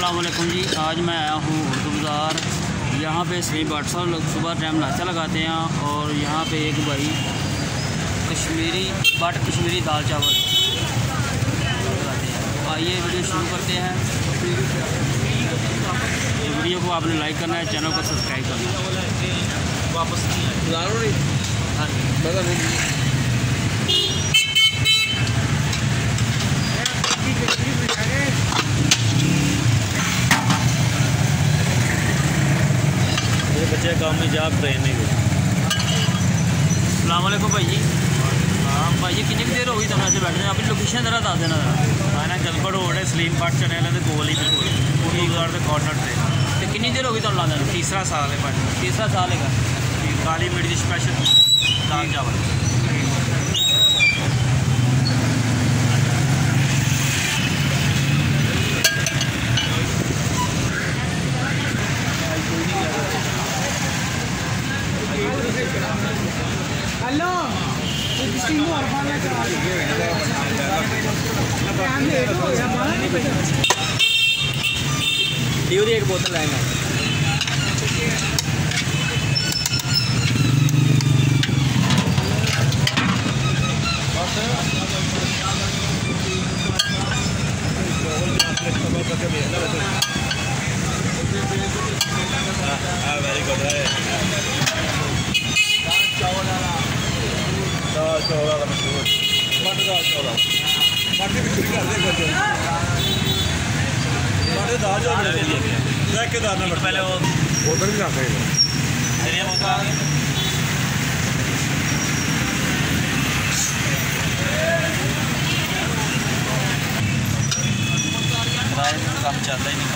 अस्सलाम वालेकुम जी। आज मैं आया हूँ उर्दू बाज़ार। यहाँ पे सलीम बाट साहब लोग सुबह टाइम नाश्ता लगाते हैं और यहाँ पे एक भाई कश्मीरी दाल चावल लगाते हैं। आइए वीडियो शुरू करते हैं। वीडियो को आपने लाइक करना है, चैनल को सब्सक्राइब करना है। वापस बच्चे कामयाब ट्रेनिंग। अस्सलाम वालेकुम भाई जी। हाँ भाई जी, कितनी देर होगी तुम ऐसे बैठे? अपनी लोकेशन जरा बता देना जरा। मैं गलबड़ रोड है, सलीम बाट चने वाले कोल ही बिल्कुल पूरी गाड़ के कॉर्नर से। तो कितनी देर होगी तुम लाने? तीसरा साल है भाई। तीसरा साल है। काली मिर्च स्पेशल दाल चावल। हेलो एक बोतल लाएंगे। वेरी गुड है। दाल मशहूर मटर दाल चावल मटर भी कर दे मटर दाल चावल देख के दाल में पहले वो उधर भी रख देगा। चलिए वो काम चलता ही नहीं।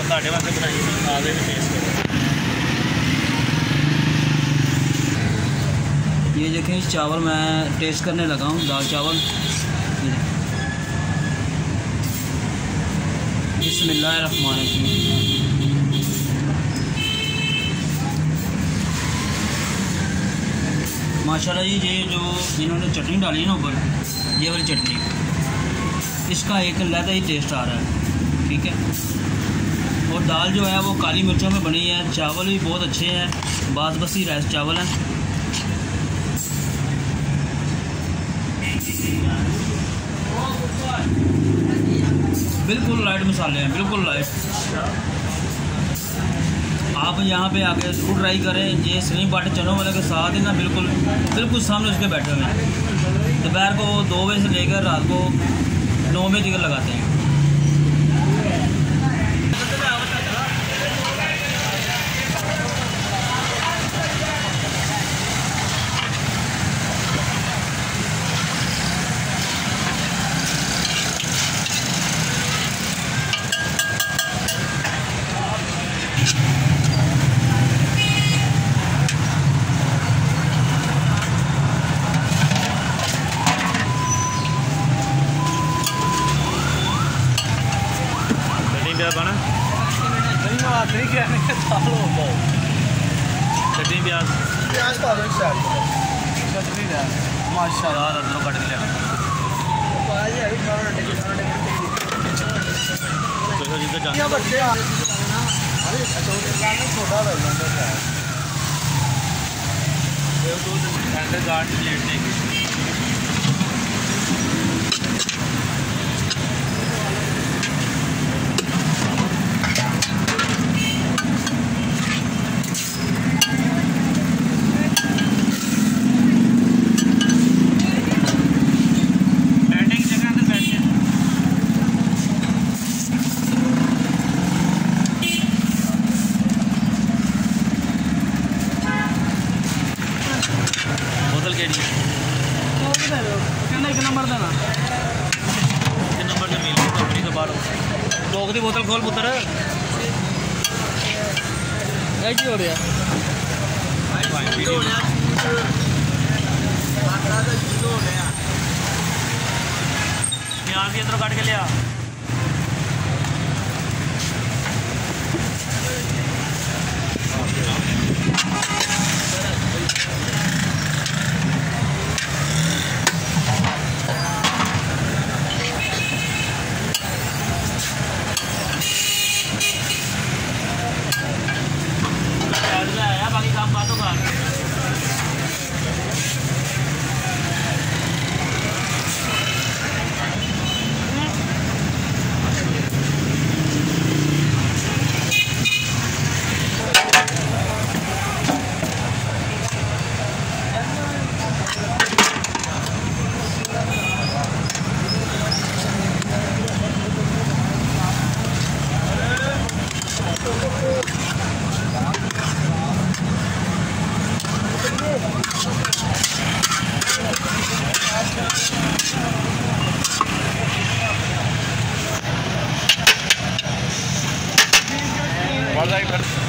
साढ़े वास्ते बनाई आगे भी टेस्ट करो। ये देखें, चावल मैं टेस्ट करने लगा हूँ, दाल चावल। बिस्मिल्लाहिर्रहमानिर्रहीम। माशाल्लाह जी, ये जो इन्होंने चटनी डाली है ना ऊपर, ये वाली चटनी, इसका एक अलग ही टेस्ट आ रहा है। ठीक है। और दाल जो है वो काली मिर्चों में बनी है। चावल भी बहुत अच्छे हैं, बासमती राइस चावल हैं। बिल्कुल लाइट मसाले हैं, बिल्कुल लाइट। आप यहाँ पे आके ज़रूर ट्राई करें। ये सलीम बाट चनों वाले के साथ ही ना बिल्कुल सामने उसके बैठे हुए हैं। दोपहर को 2 बजे से लेकर रात को 9 बजे तक लगाते हैं। बना चटनी प्याज माशाल्लाह अदरक कट लिया। एक नंबर देना, नंबर से मिल कंपनी तो बाहर डॉग की बोतल खोल पुत्र। की हो रहा है। प्याज भी अंदर काट के लिया। बाकी काम बातों का वाला